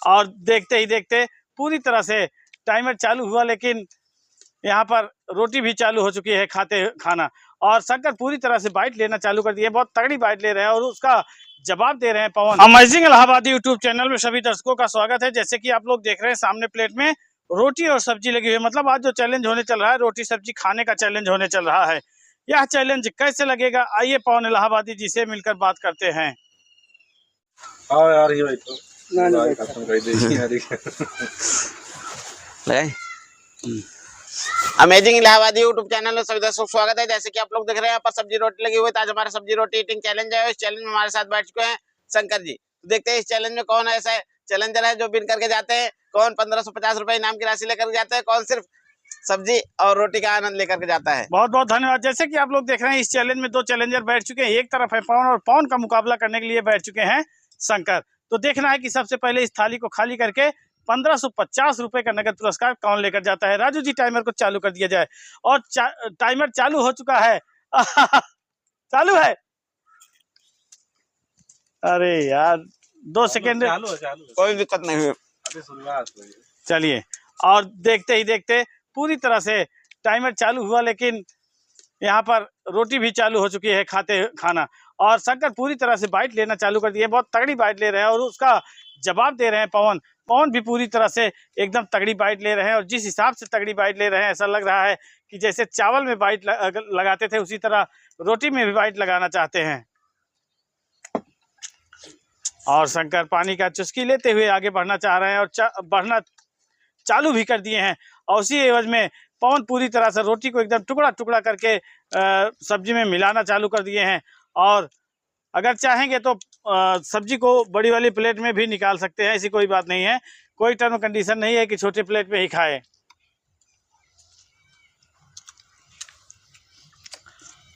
और देखते ही देखते पूरी तरह से टाइमर चालू हुआ, लेकिन यहाँ पर रोटी भी चालू हो चुकी है खाना। और शंकर पूरी तरह से बाइट लेना चालू कर दिए, बहुत तगड़ी बाइट ले रहे हैं और उसका जवाब दे रहे हैं पवन। अमेजिंग इलाहाबादी यूट्यूब चैनल में सभी दर्शकों का स्वागत है। जैसे कि आप लोग देख रहे हैं सामने प्लेट में रोटी और सब्जी लगी हुई है। मतलब आज जो चैलेंज होने चल रहा है, रोटी सब्जी खाने का चैलेंज होने चल रहा है। यह चैलेंज कैसे लगेगा, आइए पवन इलाहाबादी जी से मिलकर बात करते हैं। यार ये अमेजिंग इलाहाबादी यूट्यूब चैनल में सभी दर्शकों का स्वागत है। जैसे कि आप लोग देख रहे हैं यहाँ पर सब्जी रोटी लगी हुई है। आज हमारा सब्जी रोटी ईटिंग चैलेंज है। इस चैलेंज में हमारे साथ बैठ चुके हैं शंकर जी। तो देखते हैं इस चैलेंज में कौन ऐसा चैलेंजर है जो विन करके जाते हैं, कौन 1550 रुपए इनाम की राशि लेकर जाते हैं, कौन सिर्फ सब्जी और रोटी का आनंद लेकर के जाता है। बहुत बहुत धन्यवाद। जैसे कि आप लोग देख रहे हैं इस चैलेंज में दो चैलेंजर बैठ चुके हैं। एक तरफ है पवन और पवन का मुकाबला करने के लिए बैठ चुके हैं शंकर। तो देखना है कि सबसे पहले इस थाली को खाली करके 1550 रुपए का नगद पुरस्कार कौन लेकर जाता है। राजू जी टाइमर को चालू कर दिया जाए। और टाइमर चालू हो चुका है। चालू है। अरे यार 2 सेकेंड, कोई दिक्कत नहीं हुई, अभी शुरुआत हुई। चलिए, और देखते ही देखते पूरी तरह से टाइमर चालू हुआ, लेकिन यहाँ पर रोटी भी चालू हो चुकी है खाना। और शंकर पूरी तरह से बाइट लेना चालू कर दिए, बहुत तगड़ी बाइट ले रहे हैं और उसका जवाब दे रहे हैं पवन। पवन भी पूरी तरह से एकदम तगड़ी बाइट ले रहे हैं और जिस हिसाब से तगड़ी बाइट ले रहे हैं, ऐसा लग रहा है कि जैसे चावल में बाइट लगाते थे उसी तरह रोटी में भी बाइट लगाना चाहते हैं। और शंकर पानी का चुस्की लेते हुए आगे बढ़ना चाह रहे हैं और बढ़ना चालू भी कर दिए हैं। और उसी एवज में पवन पूरी तरह से रोटी को एकदम टुकड़ा टुकड़ा करके सब्जी में मिलाना चालू कर दिए हैं। और अगर चाहेंगे तो सब्जी को बड़ी वाली प्लेट में भी निकाल सकते हैं, ऐसी कोई बात नहीं है। कोई टर्म कंडीशन नहीं है कि छोटे प्लेट में ही खाए।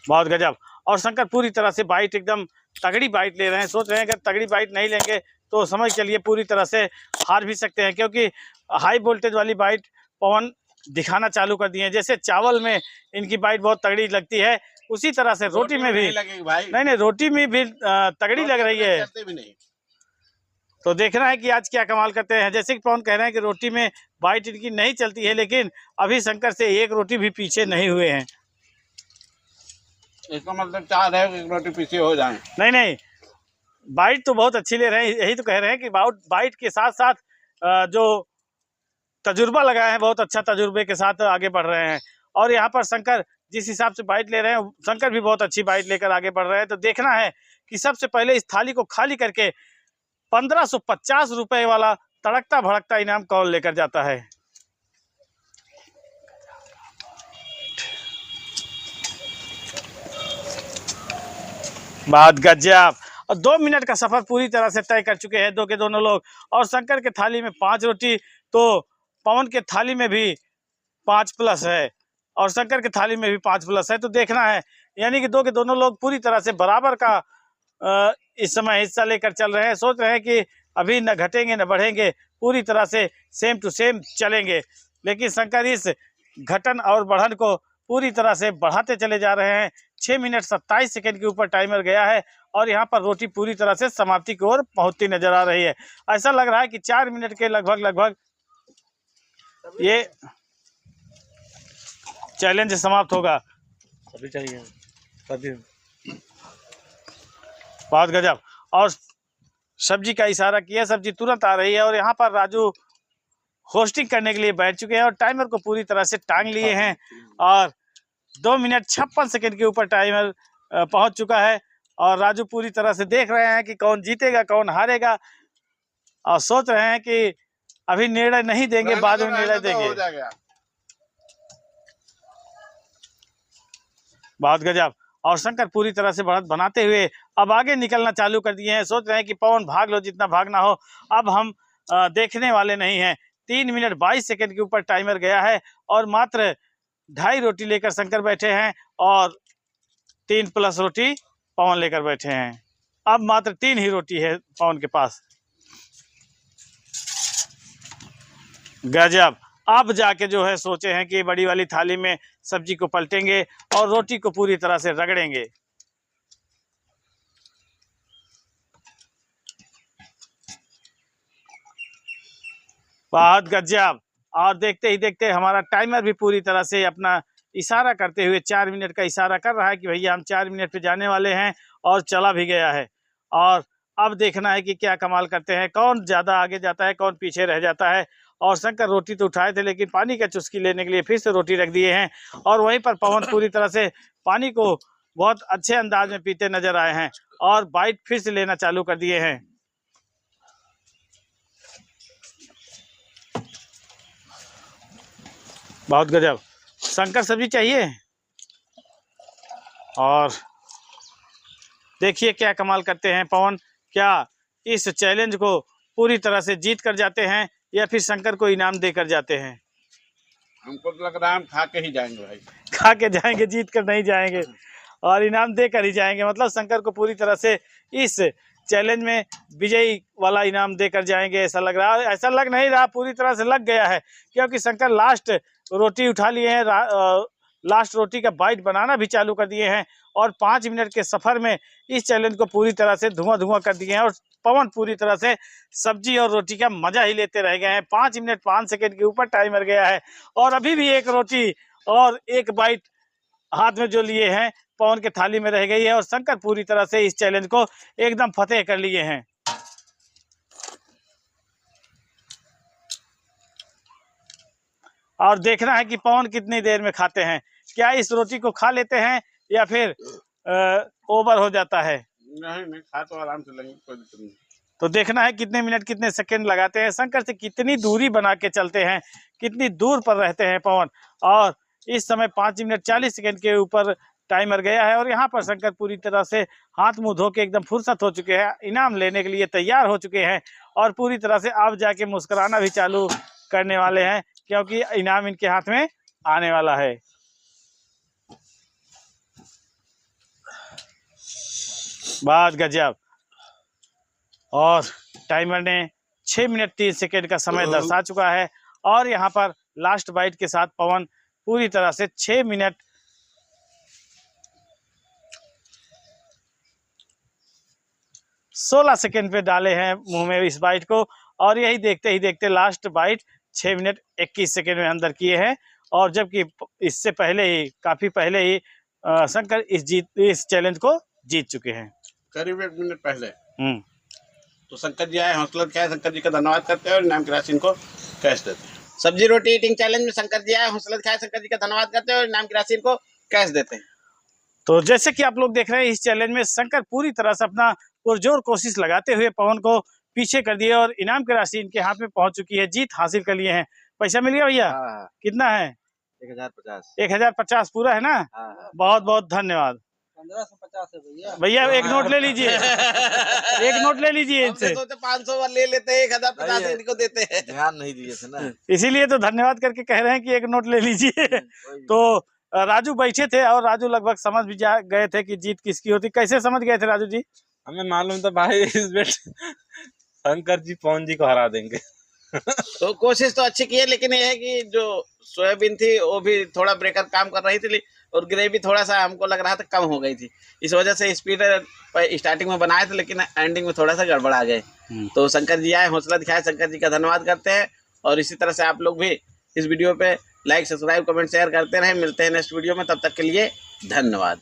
बहुत गजब। और शंकर पूरी तरह से बाइट एकदम तगड़ी बाइट ले रहे हैं। सोच रहे हैं अगर तगड़ी बाइट नहीं लेंगे तो समझ चलिए पूरी तरह से हार भी सकते हैं, क्योंकि हाई वोल्टेज वाली बाइट पवन दिखाना चालू कर दिए हैं। जैसे चावल में इनकी बाइट बहुत तगड़ी लगती है, उसी तरह से रोटी में भी नहीं, रोटी में भी तगड़ी लग रही है। तो देखना है कि आज क्या कमाल करते हैं। जैसे कि पवन कह रहे हैं कि रोटी में बाइट इनकी नहीं चलती है, लेकिन अभी शंकर से एक रोटी भी पीछे नहीं हुए हैं। इसका मतलब चाह रहे हो कि रोटी पीछे हो जाए? नहीं, बाइट तो बहुत अच्छी ले रहे हैं। यही तो कह रहे हैं कि बाइट के साथ साथ जो तजुर्बा लगाए हैं, बहुत अच्छा तजुर्बे के साथ आगे बढ़ रहे हैं। और यहाँ पर शंकर जिस हिसाब से बाइट ले रहे हैं, शंकर भी बहुत अच्छी बाइट लेकर आगे बढ़ रहे हैं। तो देखना है कि सबसे पहले इस थाली को खाली करके 1550 रुपए वाला तड़कता भड़कता इनाम कौन लेकर जाता है। बात गजब। और 2 मिनट का सफर पूरी तरह से तय कर चुके हैं के दोनों लोग। और शंकर के थाली में 5 रोटी, तो पवन के थाली में भी 5 प्लस है और शंकर के थाली में भी 5 प्लस है। तो देखना है, यानी कि के दोनों लोग पूरी तरह से बराबर का इस समय हिस्सा लेकर चल रहे हैं। सोच रहे हैं कि अभी न घटेंगे न बढ़ेंगे, पूरी तरह से सेम टू सेम चलेंगे। लेकिन शंकर इस घटन और बढ़न को पूरी तरह से बढ़ाते चले जा रहे हैं। 6 मिनट 27 सेकंड के ऊपर टाइमर गया है और यहाँ पर रोटी पूरी तरह से समाप्ति की ओर पहुंचती नजर आ रही है। ऐसा लग रहा है कि 4 मिनट के लगभग ये चैलेंज समाप्त होगा। अभी चाहिए अभी। बहुत गजब। और सब्जी का इशारा किया, सब्जी तुरंत आ रही है और यहाँ पर राजू होस्टिंग करने के लिए बैठ चुके हैं और टाइमर को पूरी तरह से टांग लिए हैं। और 2 मिनट 56 सेकंड के ऊपर टाइमर पहुंच चुका है और राजू पूरी तरह से देख रहे हैं कि कौन जीतेगा कौन हारेगा। और सोच रहे हैं कि अभी निर्णय नहीं देंगे, बाद में निर्णय देंगे। बहुत गजब। और शंकर पूरी तरह से बढ़त बनाते हुए अब आगे निकलना चालू कर दिए हैं। सोच रहे हैं कि पवन भाग लो जितना भागना हो, अब हम देखने वाले नहीं हैं। 3 मिनट 22 सेकंड के ऊपर टाइमर गया है और मात्र 2.5 रोटी लेकर शंकर बैठे हैं और 3 प्लस रोटी पवन लेकर बैठे हैं। अब मात्र 3 ही रोटी है पवन के पास। गजब। अब जाके जो है सोचे हैं कि बड़ी वाली थाली में सब्जी को पलटेंगे और रोटी को पूरी तरह से रगड़ेंगे। बहुत गजब। और देखते ही देखते हमारा टाइमर भी पूरी तरह से अपना इशारा करते हुए 4 मिनट का इशारा कर रहा है कि भैया हम 4 मिनट पे जाने वाले हैं, और चला भी गया है। और अब देखना है कि क्या कमाल करते हैं, कौन ज़्यादा आगे जाता है, कौन पीछे रह जाता है। और शंकर रोटी तो उठाए थे, लेकिन पानी का चुस्की लेने के लिए फिर से रोटी रख दिए हैं। और वहीं पर पवन पूरी तरह से पानी को बहुत अच्छे अंदाज में पीते नजर आए हैं, और बाइट फिर से लेना चालू कर दिए हैं। बहुत गजब। शंकर सब्जी चाहिए। और देखिए क्या कमाल करते हैं पवन, क्या इस चैलेंज को पूरी तरह से जीत कर जाते हैं या फिर शंकर को इनाम देकर जाते हैं। हमको तो लग रहा है हम खा के ही जाएंगे भाई। खा के जाएंगे, जीत कर नहीं जाएंगे, और इनाम देकर ही जाएंगे। मतलब शंकर को पूरी तरह से इस चैलेंज में विजयी वाला इनाम देकर जाएंगे, ऐसा लग रहा है। ऐसा लग नहीं रहा, पूरी तरह से लग गया है, क्योंकि शंकर लास्ट रोटी उठा लिए हैं, लास्ट रोटी का बाइट बनाना भी चालू कर दिए हैं, और 5 मिनट के सफर में इस चैलेंज को पूरी तरह से धुआं कर दिए हैं। और पवन पूरी तरह से सब्जी और रोटी का मजा ही लेते रह गए हैं। 5 मिनट 5 सेकंड के ऊपर टाइमर गया है, और अभी भी एक रोटी और एक बाइट हाथ में जो लिए हैं पवन के थाली में रह गई है, और शंकर पूरी तरह से इस चैलेंज को एकदम फतेह कर लिए हैं। और देखना है कि पवन कितनी देर में खाते हैं, क्या इस रोटी को खा लेते हैं या फिर ओवर हो जाता है। नहीं खा तो आराम से लेंगे, कोई दिक्कत नहीं। तो देखना है कितने मिनट कितने सेकंड लगाते हैं, शंकर से कितनी दूरी बना के चलते हैं, कितनी दूर पर रहते हैं पवन। और इस समय 5 मिनट 40 सेकंड के ऊपर टाइमर गया है, और यहाँ पर शंकर पूरी तरह से हाथ मुंह धो के एकदम फुर्सत हो चुके हैं, इनाम लेने के लिए तैयार हो चुके हैं, और पूरी तरह से अब जाके मुस्कुराना भी चालू करने वाले हैं, क्योंकि इनाम इनके हाथ में आने वाला है। बहुत गजब। और टाइमर ने 6 मिनट 3 सेकंड का समय दर्शा चुका है, और यहाँ पर लास्ट बाइट के साथ पवन पूरी तरह से 6 मिनट 16 सेकंड पे डाले हैं मुंह में इस बाइट को, और यही देखते ही देखते लास्ट बाइट 6 मिनट 21 सेकंड में अंदर किए हैं। और जबकि इससे पहले ही, काफी पहले ही शंकर इस चैलेंज को जीत चुके हैं, करीब 1 मिनट पहले। तो शंकर जी आए, हौसला दिखाया, शंकर जी का धन्यवाद करते हैं और इनाम की राशि इनको कैश देते हैं। सब्जी रोटी ईटिंग चैलेंज में शंकर जी आए, हौसला दिखाया, शंकर जी का धन्यवाद करते हैं और इनाम की राशि इनको कैश देते हैं। तो जैसे कि आप लोग देख रहे हैं, इस चैलेंज में शंकर पूरी तरह से अपना पुरजोर कोशिश लगाते हुए पवन को पीछे कर दिए, और इनाम की राशि इनके हाथ में पहुंच चुकी है, जीत हासिल कर लिए हैं। पैसा मिल गया भैया? कितना है? 1050। 1050 पूरा है ना? बहुत बहुत धन्यवाद। 1550 है भैया। भैया एक नोट ले लीजिए, एक नोट ले लीजिए इनसे। 500 वाला ले लेते हैं, 1050 इनको देते हैं। ध्यान नहीं दिए थे ना, इसीलिए तो धन्यवाद करके कह रहे हैं कि एक नोट ले लीजिए। तो राजू बैठे थे, और राजू लगभग समझ भी जा गए थे कि जीत किसकी होती। कैसे समझ गए थे राजू जी? हमें मालूम था भाई इस बेट शंकर जी पवन जी को हरा देंगे। तो कोशिश तो अच्छी की है, लेकिन ये है कि जो सोयाबीन थी वो भी थोड़ा ब्रेकर काम कर रही थी, और ग्रेवी थोड़ा सा हमको लग रहा था कम हो गई थी, इस वजह से स्पीड स्टार्टिंग में बनाए थे, लेकिन एंडिंग में थोड़ा सा गड़बड़ आ गए। तो शंकर जी आए, हौसला दिखाया, शंकर जी का धन्यवाद करते हैं। और इसी तरह से आप लोग भी इस वीडियो पे लाइक, सब्सक्राइब, कमेंट, शेयर करते रहें। मिलते हैं नेक्स्ट वीडियो में, तब तक के लिए धन्यवाद।